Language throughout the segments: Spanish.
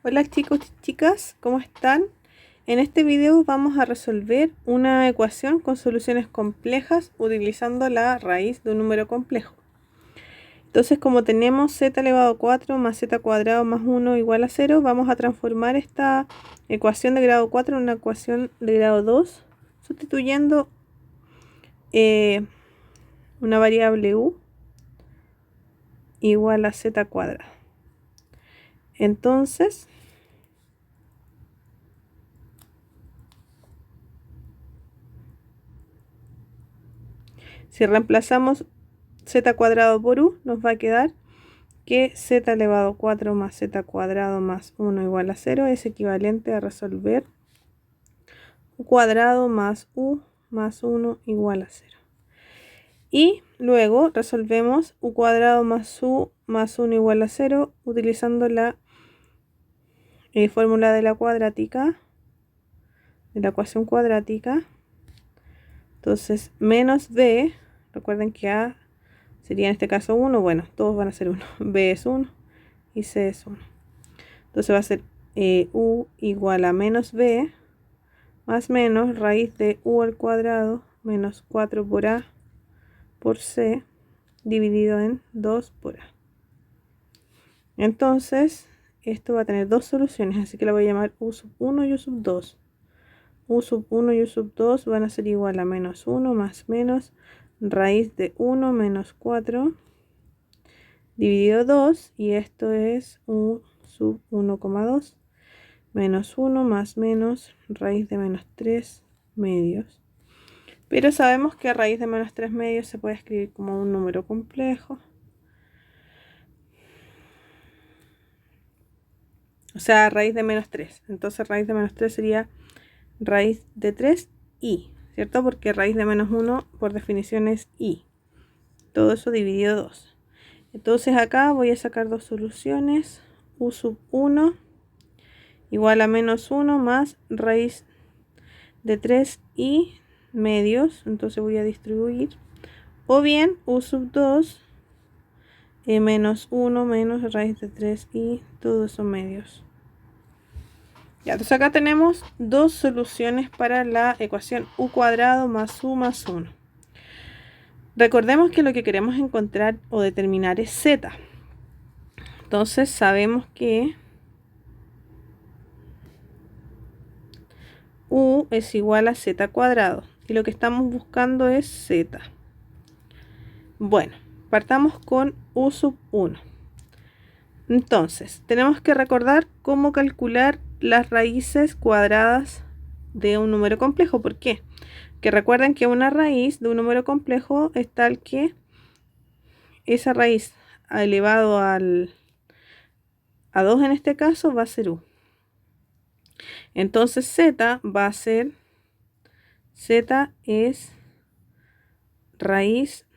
Hola chicos y chicas, ¿cómo están? En este video vamos a resolver una ecuación con soluciones complejas utilizando la raíz de un número complejo. Entonces, como tenemos z elevado a 4 más z cuadrado más 1 igual a 0, vamos a transformar esta ecuación de grado 4 en una ecuación de grado 2, sustituyendo una variable u igual a z cuadrado. Entonces, si reemplazamos z cuadrado por u, nos va a quedar que z elevado a 4 más z cuadrado más 1 igual a 0 es equivalente a resolver u cuadrado más u más 1 igual a 0. Y luego resolvemos u cuadrado más u más 1 igual a 0 utilizando la fórmula de la cuadrática, de la ecuación cuadrática. Entonces, menos b, recuerden que a sería en este caso 1, bueno, todos van a ser 1, b es 1 y c es 1. Entonces va a ser u igual a menos b más menos raíz de u al cuadrado menos 4 por a por c dividido en 2 por a. Entonces, esto va a tener dos soluciones, así que la voy a llamar u sub 1 y u sub 2. U sub 1 y u sub 2 van a ser igual a menos 1 más menos raíz de 1 menos 4 dividido 2, y esto es u sub 1,2 menos 1 más menos raíz de menos 3 medios. Pero sabemos que a raíz de menos 3 medios se puede escribir como un número complejo. O sea, raíz de menos 3. Entonces raíz de menos 3 sería raíz de 3i, ¿cierto? Porque raíz de menos 1 por definición es i. Todo eso dividido 2. Entonces acá voy a sacar dos soluciones. U sub 1 igual a menos 1 más raíz de 3i medios. Entonces voy a distribuir. O bien u sub 2 menos 1 menos raíz de 3i, todos son medios. Ya, entonces acá tenemos dos soluciones para la ecuación u cuadrado más u más 1. Recordemos que lo que queremos encontrar o determinar es z. Entonces sabemos que u es igual a z cuadrado y lo que estamos buscando es z. Bueno, partamos con u sub 1. Entonces, tenemos que recordar cómo calcular las raíces cuadradas de un número complejo. ¿Por qué? Que recuerden que una raíz de un número complejo es tal que esa raíz elevado a 2 en este caso va a ser u. Entonces z va a ser, z es raíz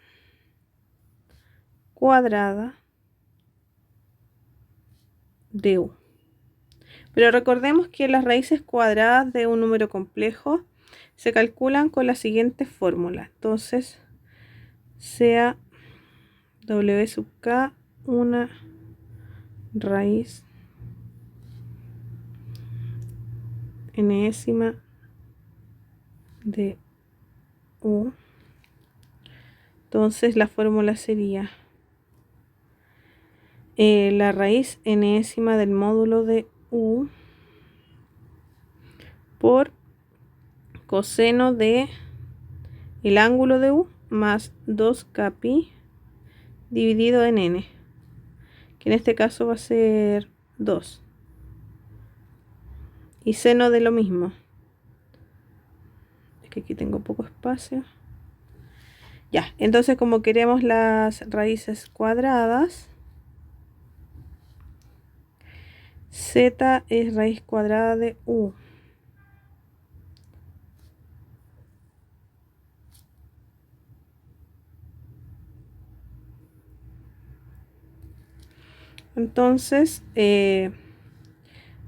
cuadrada de u. Pero recordemos que las raíces cuadradas de un número complejo se calculan con la siguiente fórmula. Entonces, sea w sub k una raíz enésima de u. Entonces la fórmula sería la raíz enésima del módulo de u por coseno de el ángulo de u más 2k pi dividido en n, que en este caso va a ser 2, y seno de lo mismo, es que aquí tengo poco espacio. Ya, entonces como queremos las raíces cuadradas, z es raíz cuadrada de u. Entonces,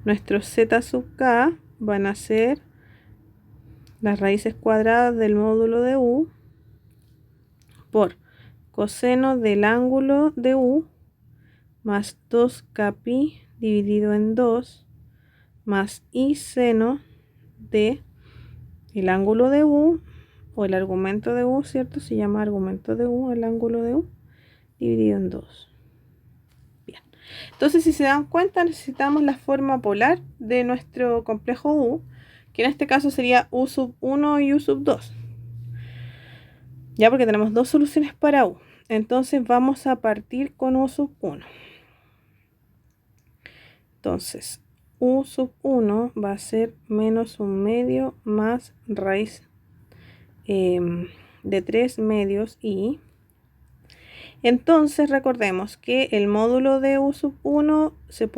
nuestros z sub k van a ser las raíces cuadradas del módulo de u por coseno del ángulo de u más 2k pi dividido en 2 más I seno de el ángulo de U, o el argumento de U, ¿cierto? Se llama argumento de U, el ángulo de U, dividido en 2. Bien. Entonces, si se dan cuenta, necesitamos la forma polar de nuestro complejo U, que en este caso sería U sub 1 y U sub 2. Ya, porque tenemos dos soluciones para U. Entonces vamos a partir con U sub 1. Entonces, U sub 1 va a ser menos 1/2 más raíz de 3 medios I. Entonces recordemos que el módulo de U sub 1 se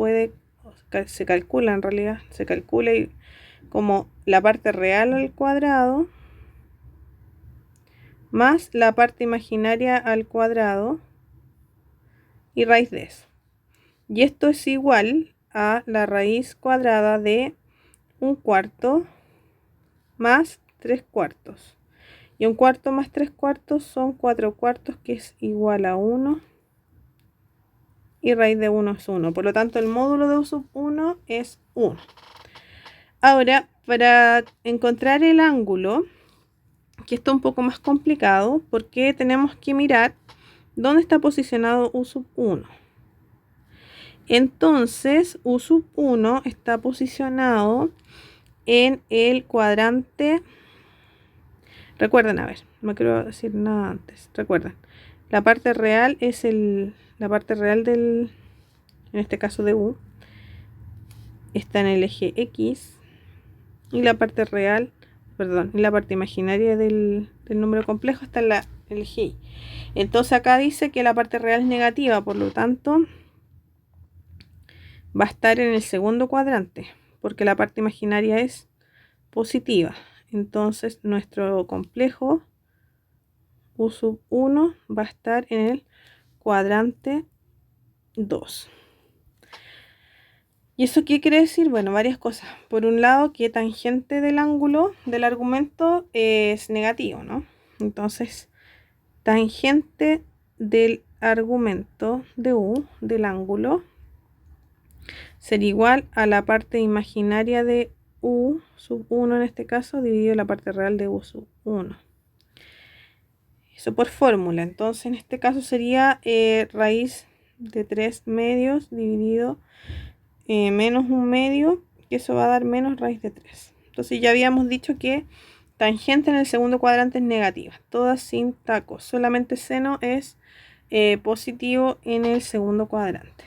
calcula en realidad, se calcula como la parte real al cuadrado más la parte imaginaria al cuadrado y raíz de eso. Y esto es igual a la raíz cuadrada de 1/4 más 3/4. Y 1/4 más 3/4 son 4/4, que es igual a 1. Y raíz de 1 es 1. Por lo tanto, el módulo de U sub 1 es 1. Ahora, para encontrar el ángulo, que esto es un poco más complicado, porque tenemos que mirar dónde está posicionado U sub 1. Entonces, U sub 1 está posicionado en el cuadrante. Recuerden, a ver, no quiero decir nada antes. Recuerden, la parte real es la parte real en este caso de U, está en el eje X, y la parte real, perdón, y la parte imaginaria del número complejo está en el eje Y. Entonces acá dice que la parte real es negativa, por lo tanto va a estar en el segundo cuadrante, porque la parte imaginaria es positiva. Entonces nuestro complejo U sub 1 va a estar en el cuadrante 2. ¿Y eso qué quiere decir? Bueno, varias cosas. Por un lado, que tangente del ángulo del argumento es negativo, ¿no? Entonces, tangente del argumento de U, del ángulo, sería igual a la parte imaginaria de U sub 1 en este caso, dividido la parte real de U sub 1. Eso por fórmula. Entonces, en este caso sería raíz de 3 medios dividido menos 1/2, que eso va a dar menos raíz de 3. Entonces ya habíamos dicho que tangente en el segundo cuadrante es negativa, todas sin tacos, solamente seno es positivo en el segundo cuadrante.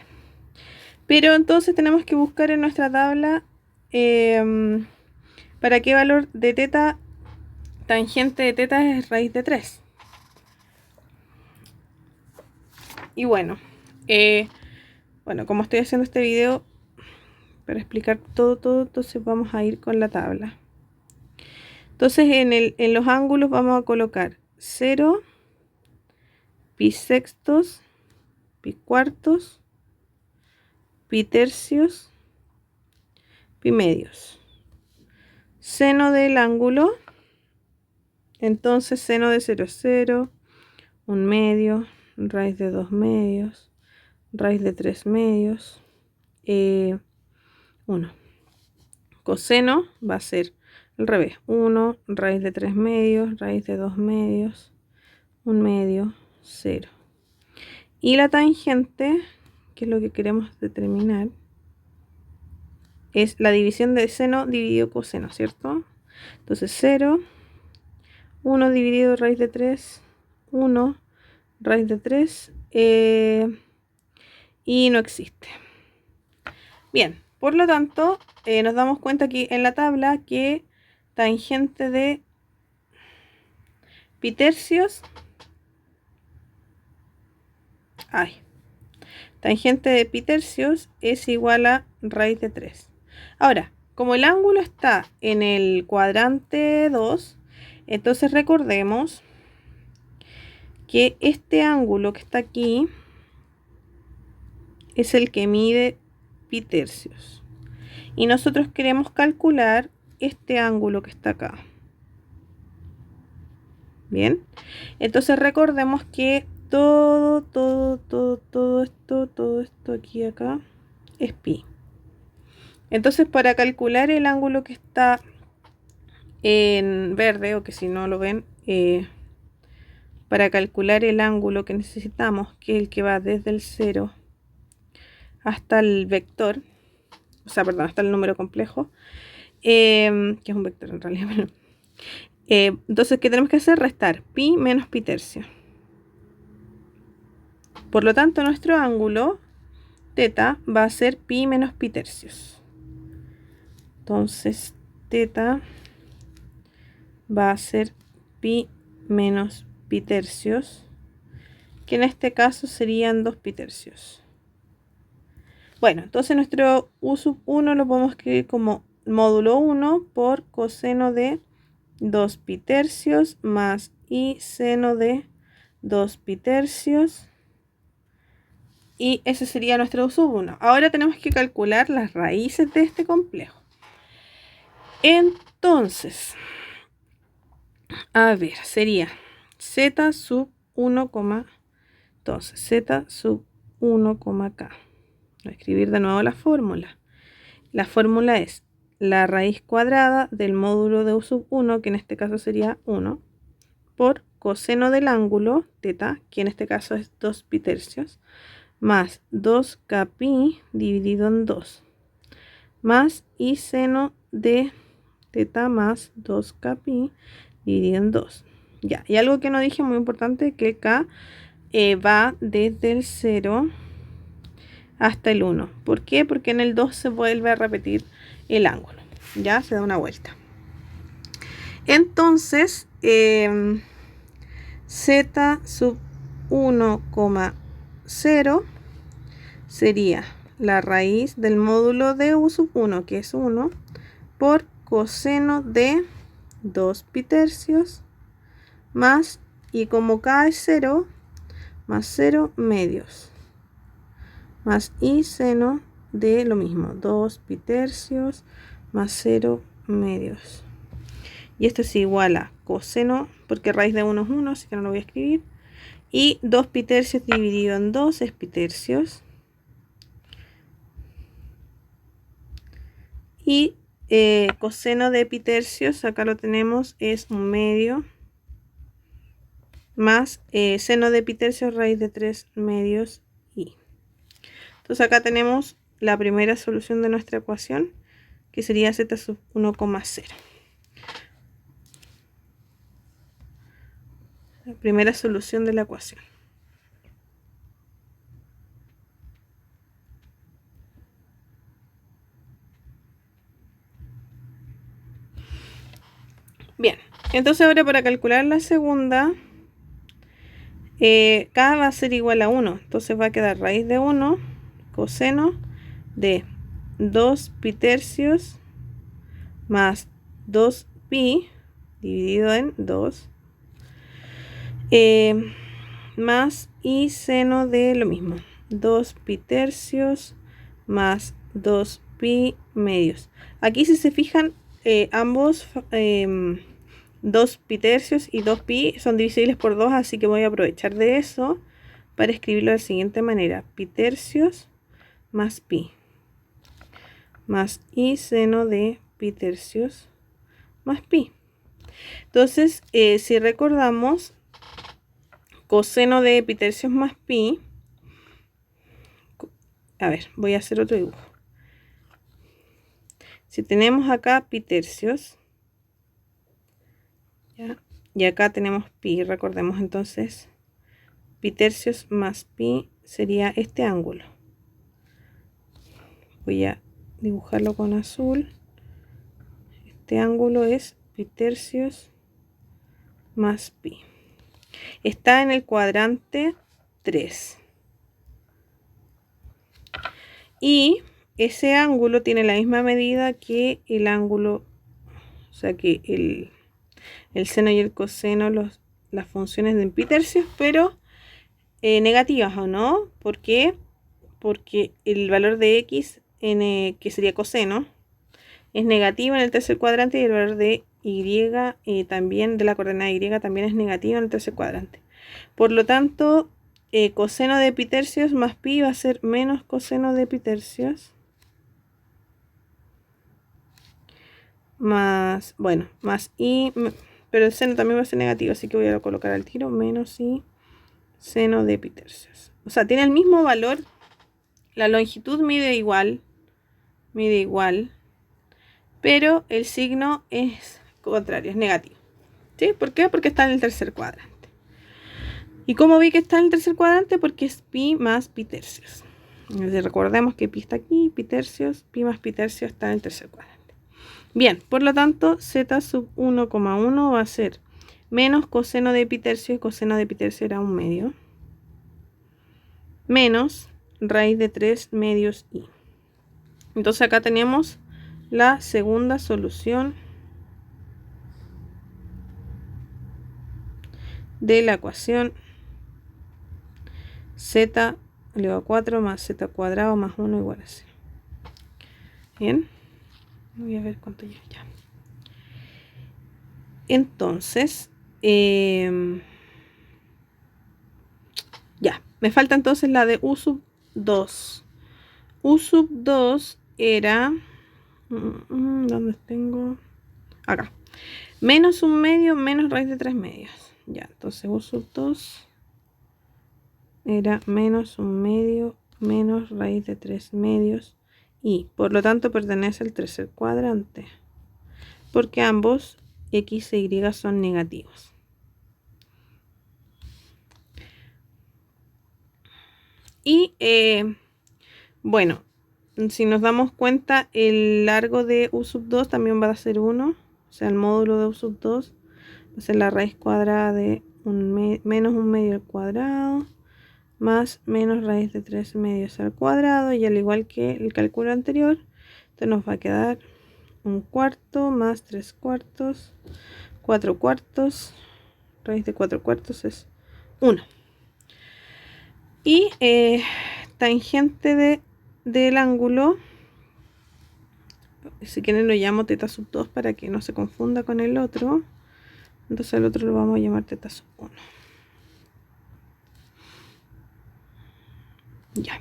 Pero entonces tenemos que buscar en nuestra tabla para qué valor de teta, tangente de teta es raíz de 3. Y bueno, como estoy haciendo este video para explicar todo, entonces vamos a ir con la tabla. Entonces en los ángulos vamos a colocar 0, pi sextos, pi cuartos, pi tercios, pi medios. Seno del ángulo, entonces seno de 0 es 0, 1/2, raíz de 2 medios, raíz de 3 medios, 1. Coseno va a ser al revés, 1, raíz de 3 medios, raíz de 2 medios, 1/2, 0. Y la tangente, que es lo que queremos determinar, es la división de seno dividido coseno, ¿cierto? Entonces 0, 1 dividido raíz de 3, 1, raíz de 3, y no existe. Bien, por lo tanto, nos damos cuenta aquí en la tabla que tangente de pi tercios, tangente de pi tercios es igual a raíz de 3. Ahora, como el ángulo está en el cuadrante 2, entonces recordemos que este ángulo que está aquí es el que mide pi tercios. Y nosotros queremos calcular este ángulo que está acá. Bien, entonces recordemos que todo esto aquí acá es pi. Entonces, para calcular el ángulo que está en verde, o que si no lo ven, para calcular el ángulo que necesitamos, que es el que va desde el 0 hasta el vector, o sea, perdón, hasta el número complejo, que es un vector en realidad. Pero, entonces, ¿qué tenemos que hacer? Restar pi menos pi tercio. Por lo tanto, nuestro ángulo teta va a ser pi menos pi tercios. Entonces, teta va a ser pi menos pi tercios, que en este caso serían 2 pi tercios. Bueno, entonces nuestro u sub 1 lo podemos escribir como módulo 1 por coseno de 2 pi tercios más i seno de 2 pi tercios. Y ese sería nuestro u sub 1. Ahora tenemos que calcular las raíces de este complejo. Entonces, a ver, sería z sub 1, entonces z sub 1, k. Voy a escribir de nuevo la fórmula. La fórmula es la raíz cuadrada del módulo de u sub 1, que en este caso sería 1, por coseno del ángulo, teta, que en este caso es 2 pi tercios, más 2k pi dividido en 2, más i seno de teta más 2k pi dividido en 2. Ya, y algo que no dije muy importante, que k va desde el 0 hasta el 1. ¿Por qué? Porque en el 2 se vuelve a repetir el ángulo. Ya se da una vuelta. Entonces, z sub 1, 0 sería la raíz del módulo de u sub 1, que es 1, por coseno de 2 pi tercios más, y como k es 0, más 0 medios, más i seno de lo mismo, 2 pi tercios más 0 medios. Y esto es igual a coseno, porque raíz de 1 es 1, así que no lo voy a escribir. Y 2 pi tercios dividido en 2 es pi tercios. Y coseno de pi tercios, acá lo tenemos, es 1 medio, más seno de pi tercios raíz de 3 medios i. Entonces acá tenemos la primera solución de nuestra ecuación, que sería z sub 1,0. La primera solución de la ecuación. Bien, entonces ahora para calcular la segunda, k va a ser igual a 1. Entonces va a quedar raíz de 1 coseno de 2 pi tercios más 2 pi dividido en 2 más i seno de lo mismo, 2 pi tercios más 2 pi medios. Aquí, si se fijan, ambos 2 pi tercios y 2 pi son divisibles por 2, así que voy a aprovechar de eso para escribirlo de la siguiente manera: pi tercios más pi más i seno de pi tercios más pi. Entonces, si recordamos, coseno de pi tercios más pi, a ver, voy a hacer otro dibujo. Si tenemos acá pi tercios, ¿ya? Y acá tenemos pi, recordemos entonces, pi tercios más pi sería este ángulo. Voy a dibujarlo con azul. Este ángulo es pi tercios más pi. Está en el cuadrante 3. Y ese ángulo tiene la misma medida que el ángulo, o sea que el seno y el coseno, las funciones de pi tercios, pero negativas, ¿o no? ¿Por qué? Porque el valor de x, que sería coseno, es negativo en el tercer cuadrante, y el valor de y también de la coordenada y también es negativo en el tercer cuadrante. Por lo tanto, coseno de pi tercios más pi va a ser menos coseno de pi tercios más, bueno, más i, pero el seno también va a ser negativo, así que voy a colocar al tiro menos i seno de pi tercios. O sea, tiene el mismo valor, la longitud mide igual, pero el signo es contrario, es negativo. ¿Sí? ¿Por qué? Porque está en el tercer cuadrante. ¿Y cómo vi que está en el tercer cuadrante? Porque es pi más pi tercios. Entonces, recordemos que pi está aquí, pi tercios, pi más pi tercios está en el tercer cuadrante. Bien, por lo tanto, z sub 1,1 va a ser menos coseno de pi tercio, y coseno de pi tercio era 1/2, menos raíz de 3 medios i. Entonces acá tenemos la segunda solución de la ecuación z elevado a 4 más z cuadrado más 1 igual a 0. Bien, voy a ver cuánto llevo ya. Entonces, ya, me falta entonces la de u sub 2. U sub 2 era, ¿dónde tengo? Acá. Menos 1/2 menos raíz de 3 medios. Ya, entonces u sub 2 era menos 1/2 menos raíz de 3 medios y por lo tanto pertenece al tercer cuadrante porque ambos x e y son negativos. Y bueno, si nos damos cuenta, el largo de u sub 2 también va a ser 1, o sea, el módulo de u sub 2 va a ser la raíz cuadrada de menos 1/2 al cuadrado más menos raíz de 3 medios al cuadrado, y al igual que el cálculo anterior, entonces nos va a quedar 1/4 más 3/4, 4/4, raíz de 4/4 es 1. Y tangente del ángulo, si quieren lo llamo teta sub 2 para que no se confunda con el otro, entonces el otro lo vamos a llamar teta sub 1. Ya.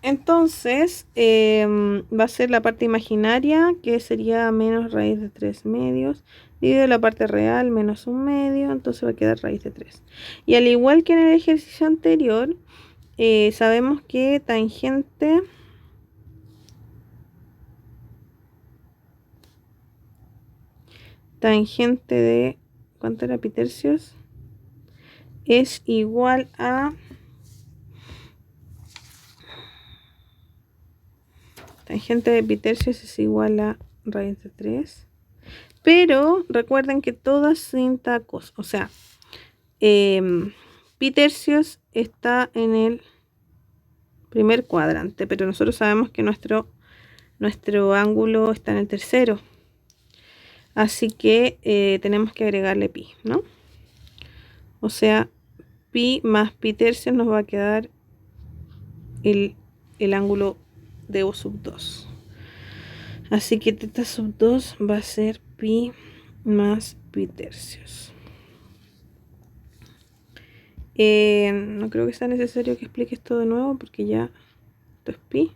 Entonces va a ser la parte imaginaria, que sería menos raíz de 3 medios, dividido la parte real, menos 1/2, entonces va a quedar raíz de 3. Y al igual que en el ejercicio anterior, sabemos que tangente de, ¿cuánto era pi tercios? Es igual a tangente de pi tercios es igual a raíz de 3. Pero recuerden que todas sin tacos, o sea, pi tercios está en el primer cuadrante, pero nosotros sabemos que nuestro ángulo está en el tercero, así que tenemos que agregarle pi, ¿no? O sea, pi más pi tercios nos va a quedar el ángulo de u sub 2. Así que teta sub 2 va a ser pi más pi tercios. No creo que sea necesario que explique esto de nuevo porque ya esto es pi.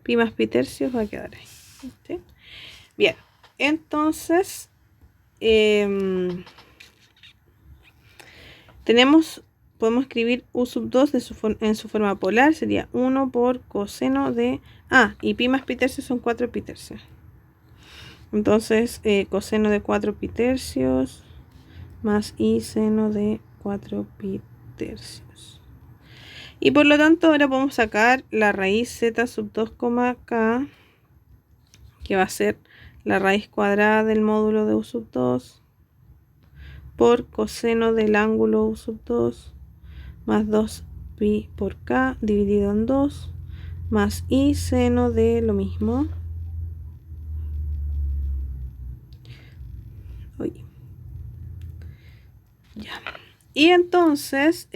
Pi más pi tercios va a quedar ahí. ¿Sí? Bien, entonces podemos escribir u sub 2 en su forma polar, sería 1 por coseno de... y pi más pi tercios son 4 pi tercios. Entonces, coseno de 4 pi tercios más i seno de 4 pi tercios. Y por lo tanto, ahora podemos sacar la raíz z sub 2, k, que va a ser la raíz cuadrada del módulo de u sub 2 por coseno del ángulo u sub 2 más 2 pi por k dividido en 2 más i seno de lo mismo. Oye. Ya. Y entonces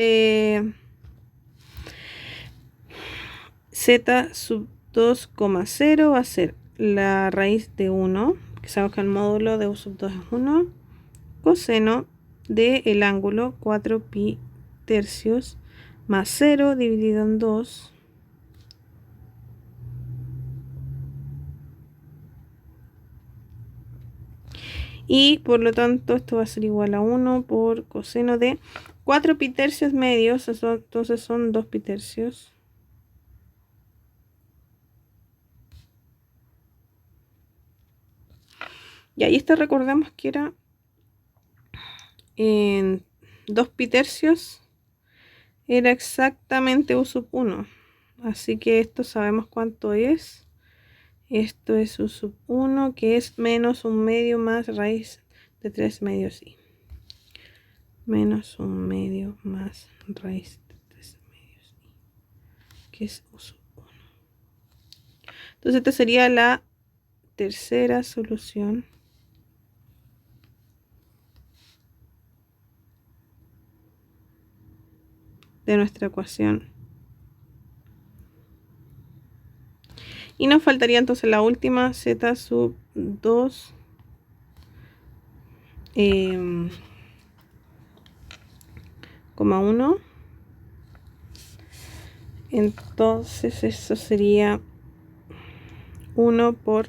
z sub 2,0 va a ser la raíz de 1, que sabemos que el módulo de u sub 2 es 1, coseno del ángulo 4 pi tercios más 0 dividido en 2 Y por lo tanto esto va a ser igual a 1 por coseno de 4 pi tercios medios, eso, entonces son 2 pi tercios. Y ahí esto recordemos que era en 2 pi tercios, era exactamente u sub 1. Así que esto sabemos cuánto es. Esto es u sub 1, que es menos 1/2 más raíz de 3 medios i. Menos 1/2 más raíz de 3 medios i, que es u sub 1. Entonces esta sería la tercera solución de nuestra ecuación. Y nos faltaría entonces la última, z sub 2 coma 1. Entonces eso sería 1 por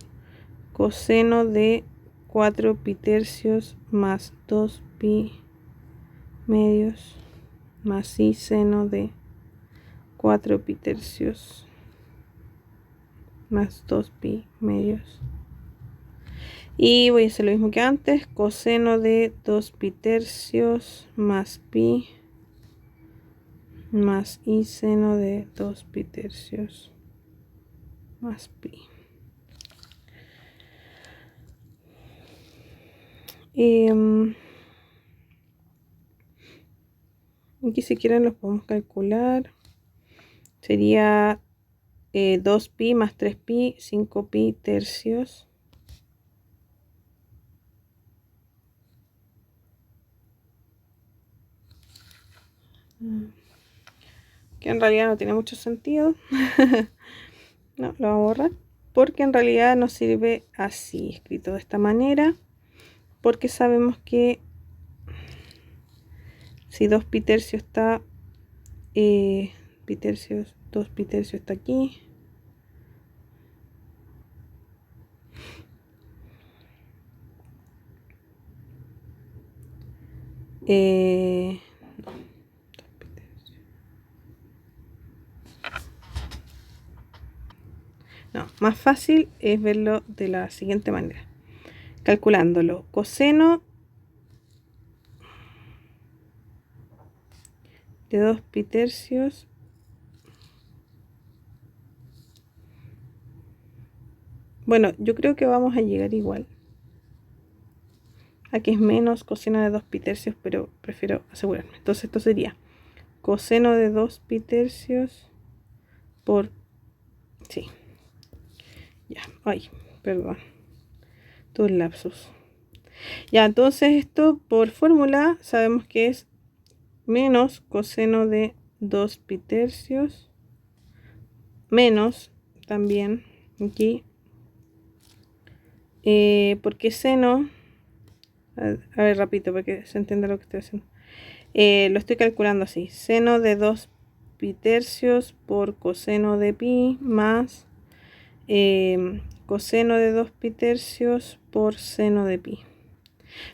coseno de 4 pi tercios más 2 pi medios más i seno de 4 pi tercios más 2 pi medios. Y voy a hacer lo mismo que antes, coseno de 2 pi tercios más pi más i seno de 2 pi tercios más pi. Aquí si quieren los podemos calcular. Sería 2 pi más 3 pi, 5 pi tercios. Que en realidad no tiene mucho sentido. No, lo vamos a borrar. Porque en realidad nos sirve así, escrito de esta manera. Porque sabemos que si 2 pi tercios está, pi tercios, 2 pi tercios está aquí. No, más fácil es verlo de la siguiente manera. Calculándolo, coseno de 2 pi tercios bueno, yo creo que vamos a llegar igual. Aquí es menos coseno de 2 pi tercios, pero prefiero asegurarme. Entonces esto sería coseno de 2 pi tercios por... Sí. Ya, ay, perdón. Todo el lapsus. Ya, entonces esto por fórmula sabemos que es menos coseno de 2 pi tercios menos también aquí porque seno, a ver, repito para que se entienda lo que estoy haciendo. Lo estoy calculando así, seno de 2 pi tercios por coseno de pi más coseno de 2 pi tercios por seno de pi.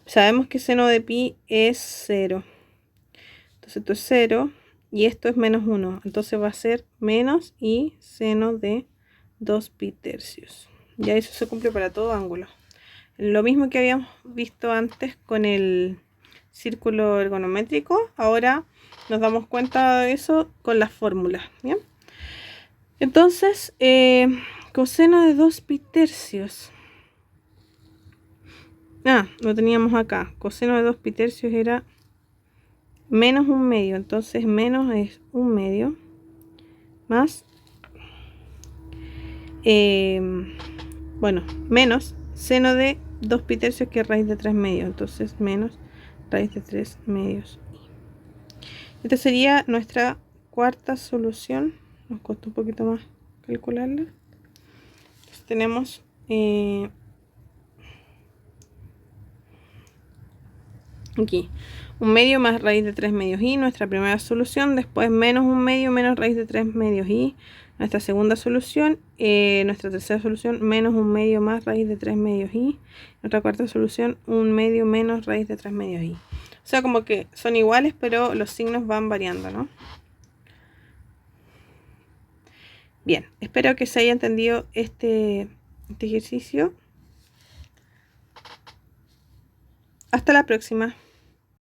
Sabemos que seno de pi es 0, entonces esto es 0 y esto es menos 1, entonces va a ser menos y seno de 2 pi tercios. Ya eso se cumple para todo ángulo. Lo mismo que habíamos visto antes con el círculo ergonométrico, ahora nos damos cuenta de eso con las fórmulas. ¿Bien? Entonces, coseno de 2 pi tercios. Lo teníamos acá. Coseno de 2 pi tercios era menos 1/2. Entonces, menos es 1/2 más. Bueno, menos seno de 2 pi tercios que es raíz de 3 medios. Entonces, menos raíz de 3 medios. Esta sería nuestra cuarta solución. Nos costó un poquito más calcularla. Entonces, tenemos aquí 1/2 más raíz de 3 medios i, nuestra primera solución. Después menos 1/2 menos raíz de 3 medios i, Nuestra segunda solución, nuestra tercera solución, menos 1/2 más raíz de 3 medios y. Nuestra cuarta solución, 1/2 menos raíz de 3 medios y. O sea, como que son iguales, pero los signos van variando, ¿no? Bien, espero que se haya entendido este ejercicio. Hasta la próxima.